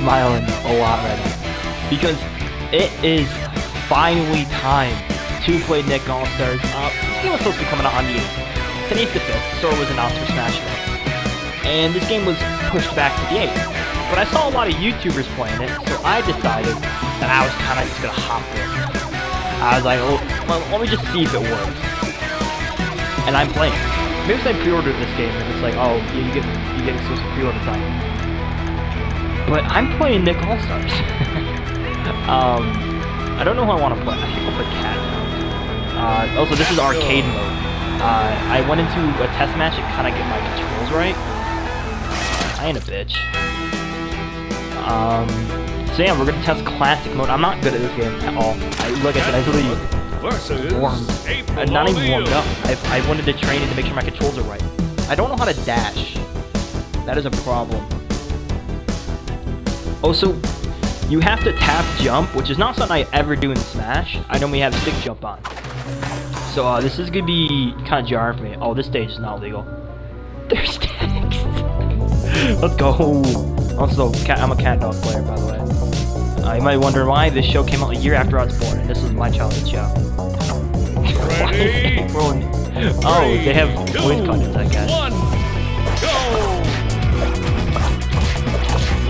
smiling a lot right now because it is finally time to play Nick All-Stars. This game was supposed to be coming out on the 8th. Today's the 5th, so it was announced for Smash Bros. And this game was pushed back to the 8th. But I saw a lot of YouTubers playing it, so I decided that I was kind of just gonna hop in. I was like, well, let me just see if it works. And I'm playing. Maybe if I pre-ordered this game and it's like, oh, yeah, you get exclusive pre-order time. But I'm playing Nick All-Stars. I don't know who I want to play. I think I'll play Cat now. Also, this is arcade mode. I went into a test match to kind of get my controls right. I ain't a bitch. So yeah, we're gonna test classic mode. I'm not good at this game at all. Like I said, I really not even warmed up. I wanted to train it to make sure my controls are right. I don't know how to dash. That is a problem. Also, you have to tap jump, which is not something I ever do in Smash. I normally have stick jump on. So this is gonna be kind of jarring for me. Oh, this stage is not legal. There's tags. Let's go. Also, I'm a cat dog player, by the way. You might wonder why this show came out a year after I was born, and this was my childhood show. Ready? Oh, they have voice contents, I guess.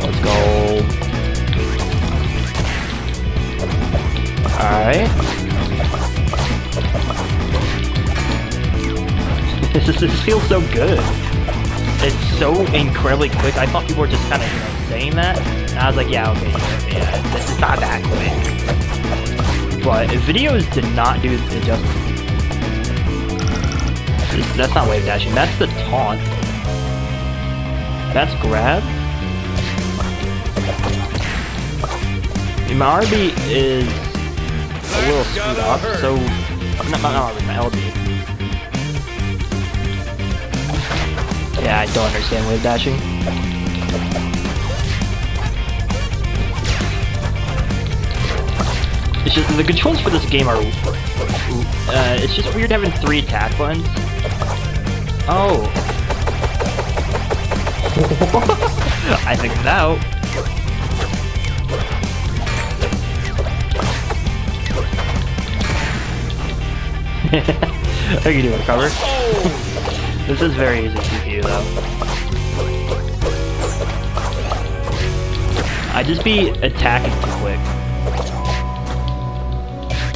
Let's go. Alright. This feels so good. It's so incredibly quick. I thought people were just kind of saying that. And I was like, yeah, okay, yeah, this is not that quick. But videos did not do the justice. That's not wave dashing. That's the taunt. That's grab. My RB is a little screwed up, so not RB, my LB. Yeah, I don't understand wave dashing. It's just the controls for this game are. It's just weird having 3 attack buttons. Oh. I figured it out. I can do a cover. This is very easy CPU though. I just be attacking too quick.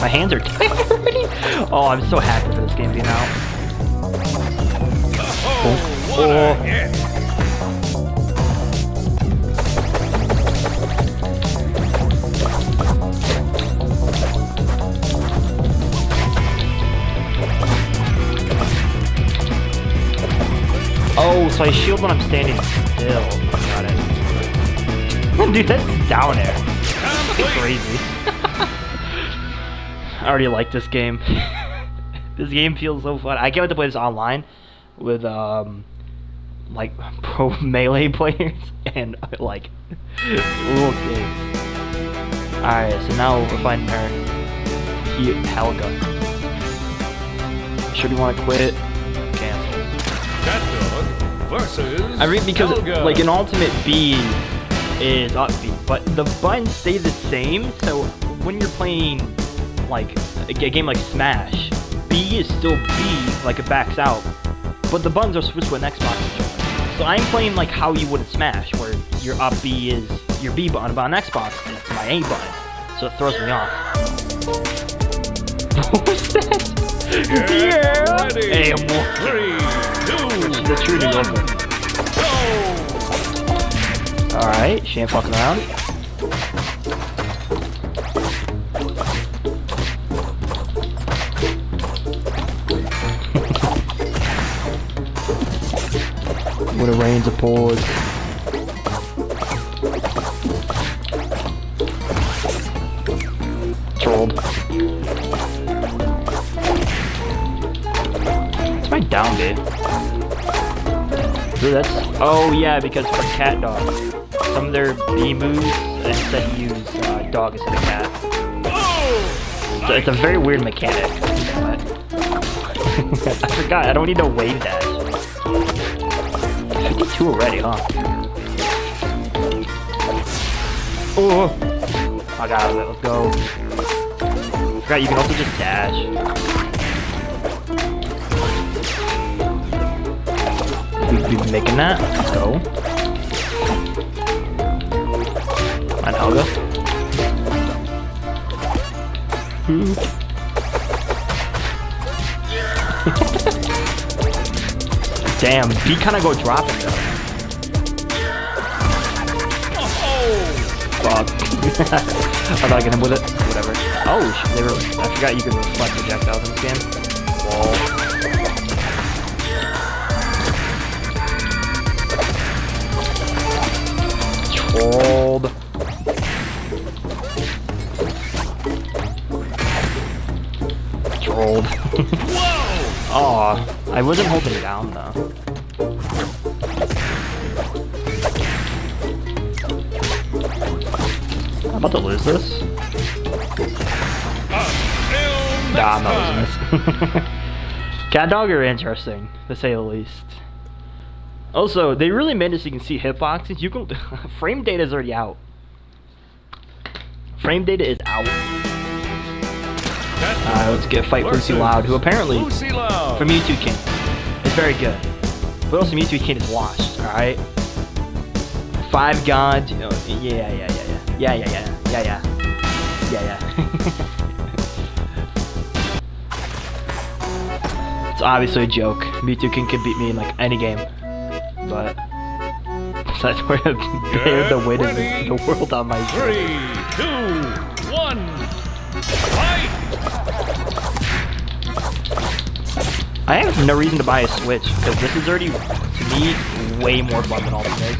My hands are tired already. Oh, I'm so happy for this game being out. Oh. Oh, so I shield when I'm standing still. Got it. Dude, that's down air. That's crazy. I already like this game. This game feels so fun. I can't wait to play this online with like pro melee players and like little kids. Alright, so now we're finding her. Helga. Sure, do you want to quit? Cancel. Versus I read because Helga. like an ultimate B is up B, but the buttons stay the same. So when you're playing like a game like Smash, B is still B, like it backs out, but the buttons are switched with an Xbox controller. So I'm playing like how you would in Smash, where your up B is your B button, but on Xbox it's my A button, so it throws me off. What was that? Yeah. Ready. Hey, I'm 3, 2, the true to 1, go! Alright, she ain't fucking around. When it rains, it pours. Trolled. It's my down B. Ooh, that's. Oh, yeah, because for cat dogs, some of their B moves instead use dog instead of cat. So it's a very weird mechanic. But I forgot, I don't need to wave dash. 52 already, huh? Oh! I got it. Let's go. Forgot you can also just dash. We've been making that. Let's go. On Helga. Damn, B kind of go dropping though. Fuck. I thought I could hit him with it. Whatever. Oh, they were. I forgot you could reflect projectiles in this game. Wall. Trolled. Trolled. Oh, I wasn't holding it down though. I'm about to lose this. Nah, I'm not losing this. Cat Dog are interesting, to say the least. Also, they really made it so you can see hitboxes. You can frame data is already out. Frame data is out. Let's get Fight Lucy Loud, who apparently from YouTube King is very good. But also YouTube King is washed. All right. 5 gods. Oh, yeah. It's obviously a joke. Mewtwo King can beat me in like any game, but that's where they're the weight of the world on my shoulder. 3, 2, 1, fight! I have no reason to buy a Switch because this is already, to me, way more fun than all this is.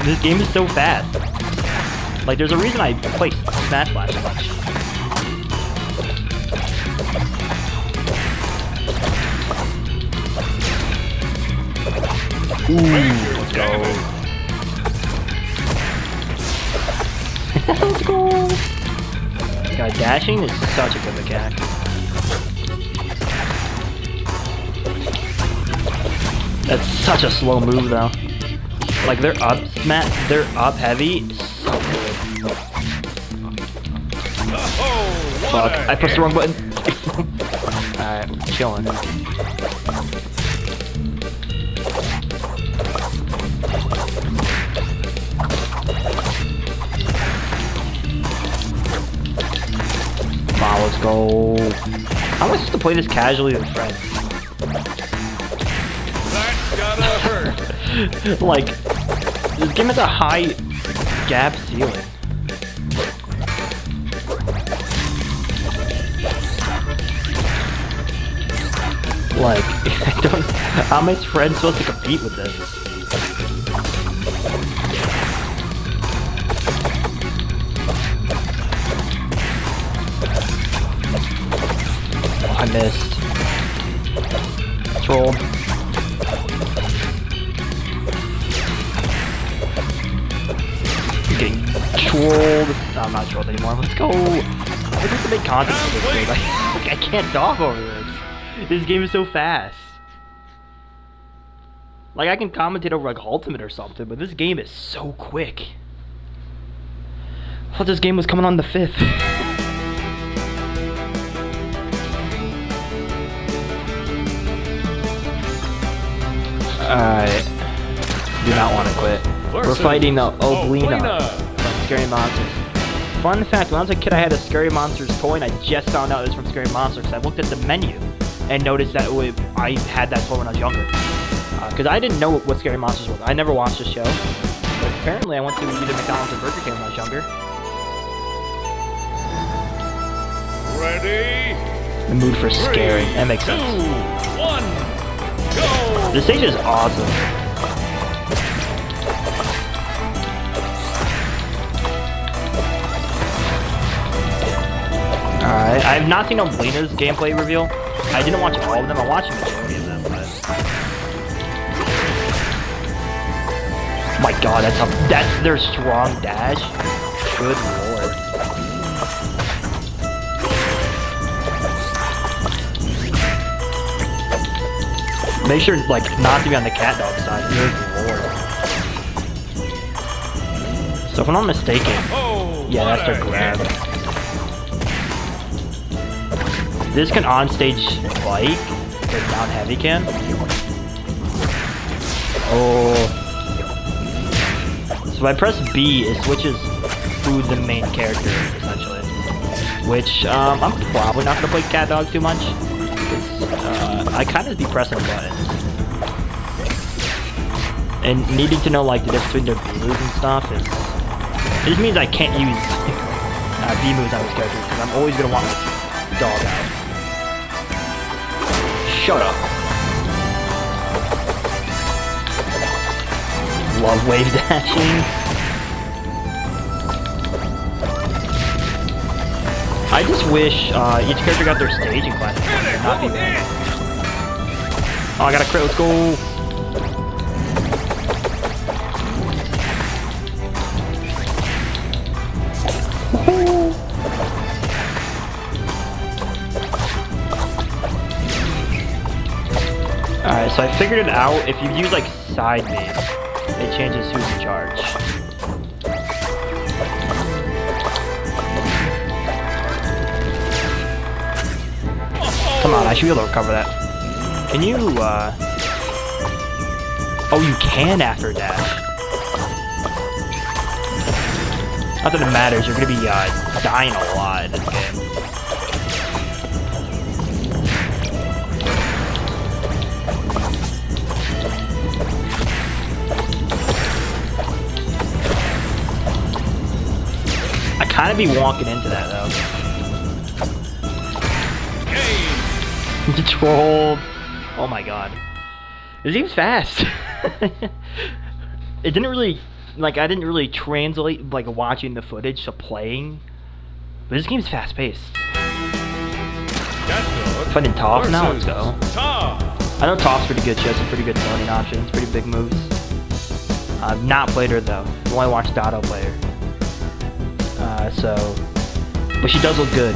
This game is so fast. Like, there's a reason I play Smash Flash so much. Ooh, let's go. Let's go. God, dashing is such a good mechanic. That's such a slow move, though. Like, they're up heavy. So good. Fuck, I pressed the wrong button. Alright, we're chilling. Wow, let's go. How am I supposed to play this casually with friends? That's gotta hurt. Like, this game has a high gap ceiling. Like, I don't. How am I friends supposed to compete with this? Oh, I missed. Trolled. Getting trolled. No, I'm not trolled anymore. Let's go. I have to make content for this game. I can't dog over this. This game is so fast. Like, I can commentate over like Ultimate or something, but this game is so quick. I thought this game was coming on the 5th. Alright. Do not want to quit. We're fighting the Oblina from Scary Monsters. Fun fact, when I was a kid I had a Scary Monsters toy and I just found out it was from Scary Monsters because I looked at the menu and noticed that I had that toy when I was younger. Because I didn't know what Scary Monsters was. I never watched the show. But apparently I went to either McDonald's or Burger King when I was younger. Ready? The mood for scary. That makes sense. 2, 1, go! This stage is awesome. Alright, I have not seen Oblina's gameplay reveal. I didn't watch all of them, I watched the majority of them, but... My god, that's their strong dash. Good lord. Make sure, like, not to be on the cat dog side. Good lord. So if I'm not mistaken, Oh, yeah, what that's a their grab. hit. This can on-stage spike, but down heavy can. Oh. So if I press B, it switches to the main character, essentially. Which, I'm probably not gonna play Cat Dog too much. I kind of be pressing buttons. And needing to know, like, the difference between their B moves and stuff is... It just means I can't use B moves on this character, because I'm always gonna want my dog out. Shut up. Love wave dashing. I just wish each character got their staging class. Not be bad. Oh, I got a crit. Let's go. Alright, so I figured it out. If you use like side B, it changes who's in charge. Come on, I should be able to recover that. Can you, Oh, you can after dash. Not that it matters, you're gonna be, dying a lot in this game. I kinda be walking into that, though. Trolled. Oh my god. This game's fast. It didn't really, like, I didn't really translate, like, watching the footage to playing. But this game's fast paced. Fighting Toph now, let's go. I know Toph's pretty good. She has some pretty good zoning options, pretty big moves. I've not played her though. I've only watched Dotto play her. But she does look good.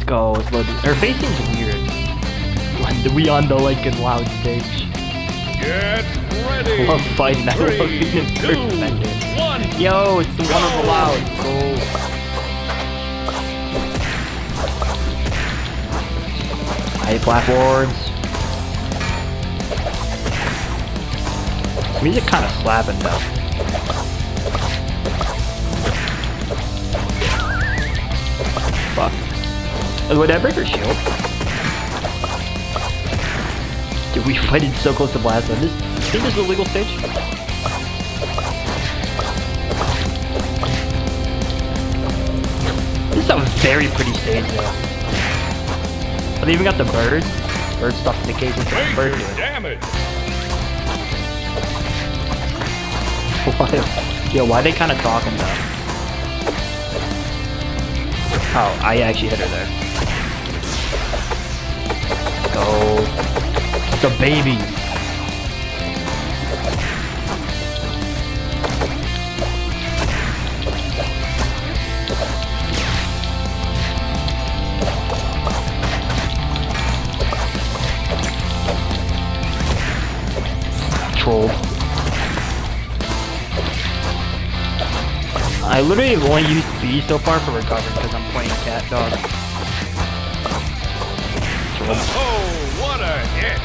Go, it's loaded. Her facing's weird. We on the Lincoln Loud stage. Get ready. Love fighting. I love being in first defender. Yo, it's the one of the Loud. Go. I hate platforms. Music kind of slapping though. Fuck. Would I break her shield? Dude, we fighted so close to blast on this. I think this is a legal stage. This is a very pretty stage though. Oh, they even got the bird. Bird stuck in the cage with the bird doing. Damage. Yo, why are they kind of talking though? Oh, I actually hit her there. Go. The baby. Trolled. I literally have only used B so far for recovery because I'm playing Cat Dog. Oh, what a hit!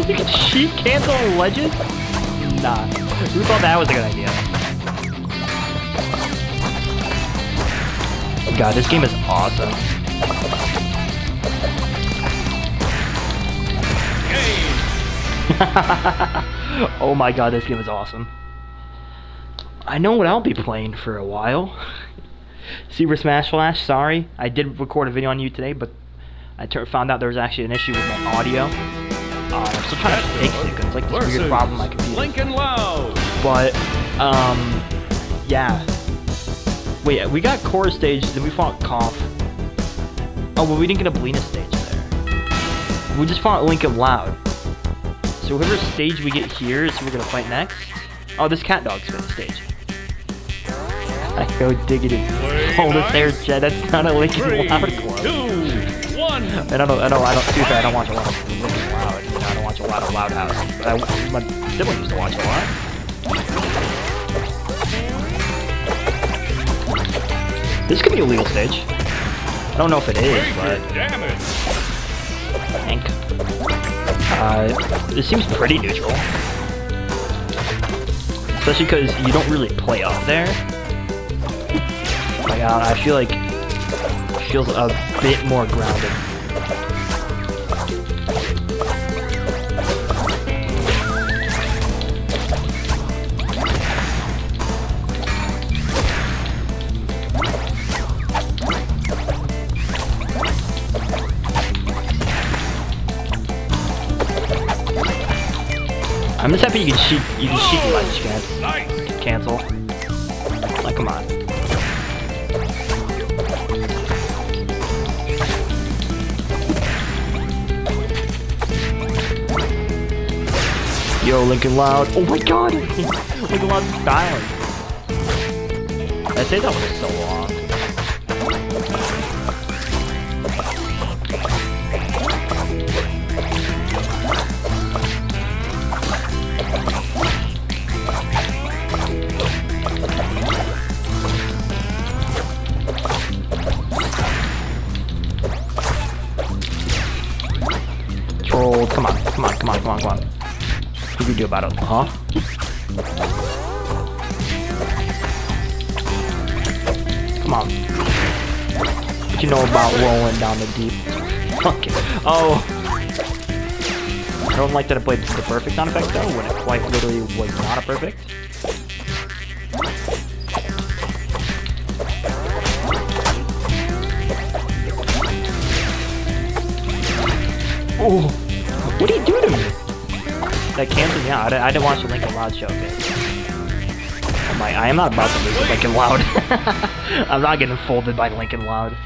You can sheep cancel ledges? Nah. Who thought that was a good idea? God, this game is awesome. Oh my god, this game is awesome. I know what I'll be playing for a while. Super Smash Flash, sorry. I did record a video on you today, but I found out there was actually an issue with my audio. I'm still trying to fix it, because it's like this weird problem with my computer. Lincoln Loud. But, yeah. Wait, we got Core stage, then we fought Koff. Oh, well, we didn't get a Belina stage there. We just fought Lincoln Loud. So whoever stage we get here is who we're gonna fight next. Oh, this cat dog's for the stage. I go diggity. Oh, the stairs, Jed. That's not a Lincoln 3, Loud 2, quote. 1. I don't. To be fair, I don't watch a lot of Lincoln Loud. You know, I don't watch a lot of Loud House. But my sibling used to watch a lot. This could be a legal stage. I don't know if it is, but Damage. I think. This seems pretty neutral. Especially because you don't really play up there. Like, I feel like it feels a bit more grounded. I'm just happy you can cheat ledge, can't Nice. cancel. Like, come on. Yo, Lincoln Loud. Oh my god! Lincoln Loud styling. I say that was so long. Troll, come on. What do you do about it? Huh? Come on. What you know about rolling down the deep? Fuck it. Oh. I don't like that I played the perfect sound effect though, when it quite literally was not a perfect. Oh. What do you do to me? That cancels me out. I didn't watch the Lincoln Loud showcase. I am not about to lose to Lincoln Loud. I'm not getting folded by Lincoln Loud.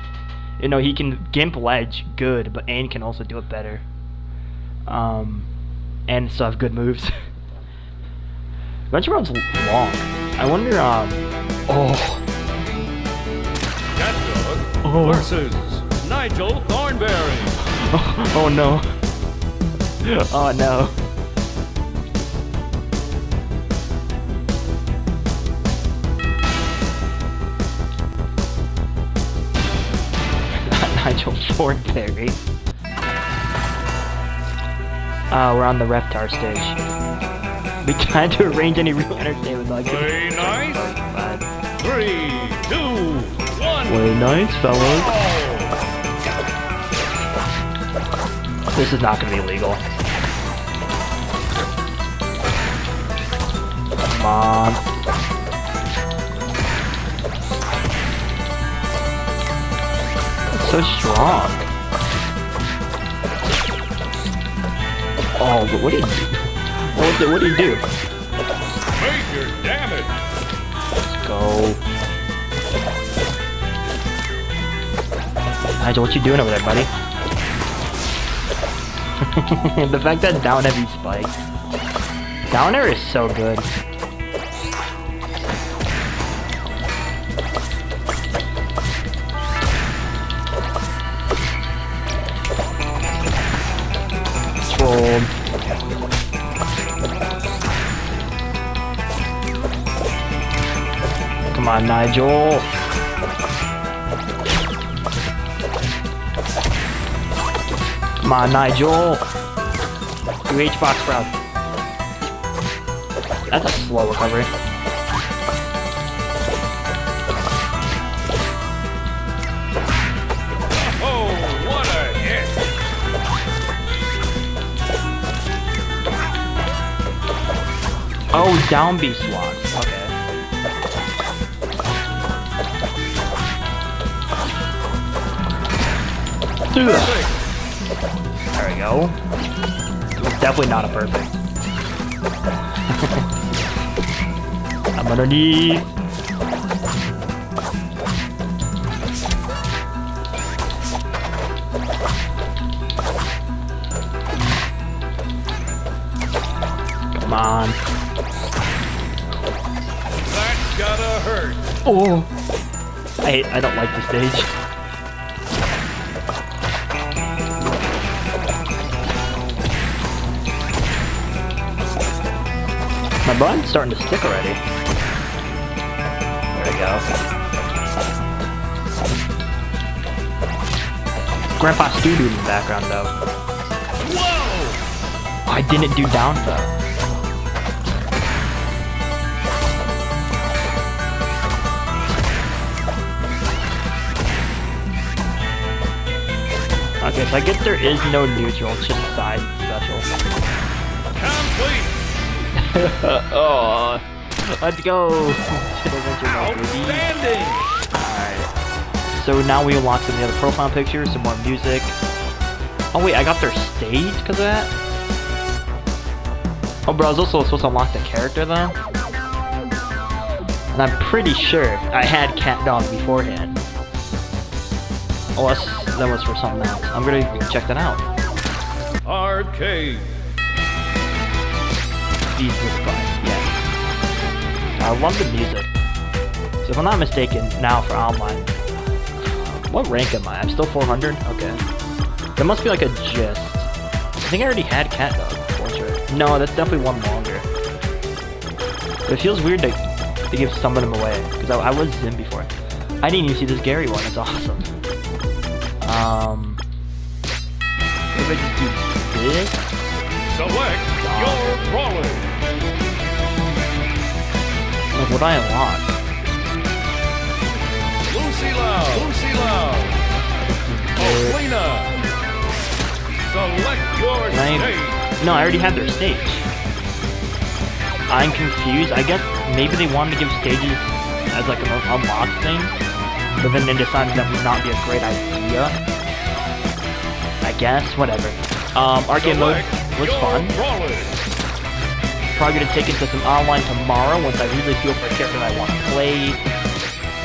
You know, he can gimp ledge good, but and can also do it better. And still have good moves. Venture Round's long. I wonder, Cat Dog versus Nigel Thornberry. Oh no. Oh no. Nigel Thornberry. We're on the Reptar stage. We tried to arrange any real entertainment like Play nice. 3, 2, 1. Play nice, fellas. This is not gonna be legal. Come on. So strong. Oh, but what did he do? What did he do? Major damage. Let's go. Nigel, what you doing over there, buddy? The fact that down heavy spikes. Down air is so good. Trolled. Come on, Nigel. Come on, Nigel. 2H box sprout. That's a slow recovery. Oh, what a hit. Oh, down B swat. Okay. Perfect. There we go. It's definitely not a perfect. I'm underneath. on. That's gotta hurt. Oh! I don't like this stage. My butt's starting to stick already. There we go. Grandpa Stu in the background though. Whoa! I didn't do down though. Okay, so I guess there is no neutral, it's just side special. Complete. Oh, let's go. Should have mentioned that, baby. Outstanding. Alright. So now we unlock some of the other profile pictures, some more music. Oh wait, I got their stage because of that? Oh bro, I was also supposed to unlock the character though. And I'm pretty sure I had Cat Dog beforehand. Unless that was for something else. I'm gonna check that out. Arcade. These look fun, yes. I love the music. So if I'm not mistaken, now for online, what rank am I? I'm still 400? Okay. That must be like a gist. I think I already had Cat Dog for sure. No, that's definitely one longer. But it feels weird to give some of them away, because I was Zim before. I didn't even see this Gary one, it's awesome. If I just do this? Select your brawler. Like, what I unlock? Lucy Loud. Lucy Loud. Alina. Select your stage. No, I already had their stage. I'm confused. I guess maybe they wanted to give stages as like an unlock thing, but then they decided that would not be a great idea. I guess, whatever. Arcade mode was fun. Probably gonna take it to some online tomorrow once I really feel for a character that I want to play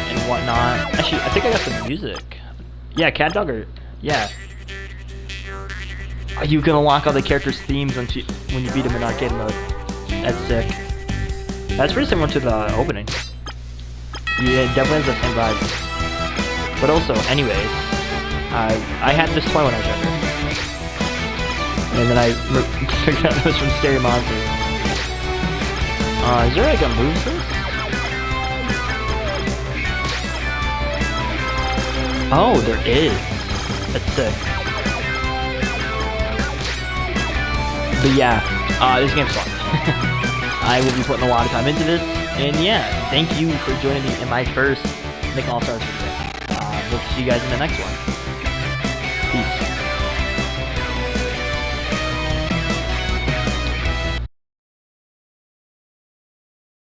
and whatnot. Actually, I think I got some music. Yeah, Cat Dog or yeah. You can unlock all the characters' themes when you beat them in arcade mode. That's sick. That's pretty similar to the opening. Yeah, it definitely has the same vibe. But also, anyways, I had this toy when I was younger. And then I figured out it was from Stereo Monsters. Is there like a moveset? Oh, there is. That's sick. But yeah, this game's fun. I will be putting a lot of time into this. And yeah, thank you for joining me in my first Nick All-Stars video. We'll see you guys in the next one. Peace.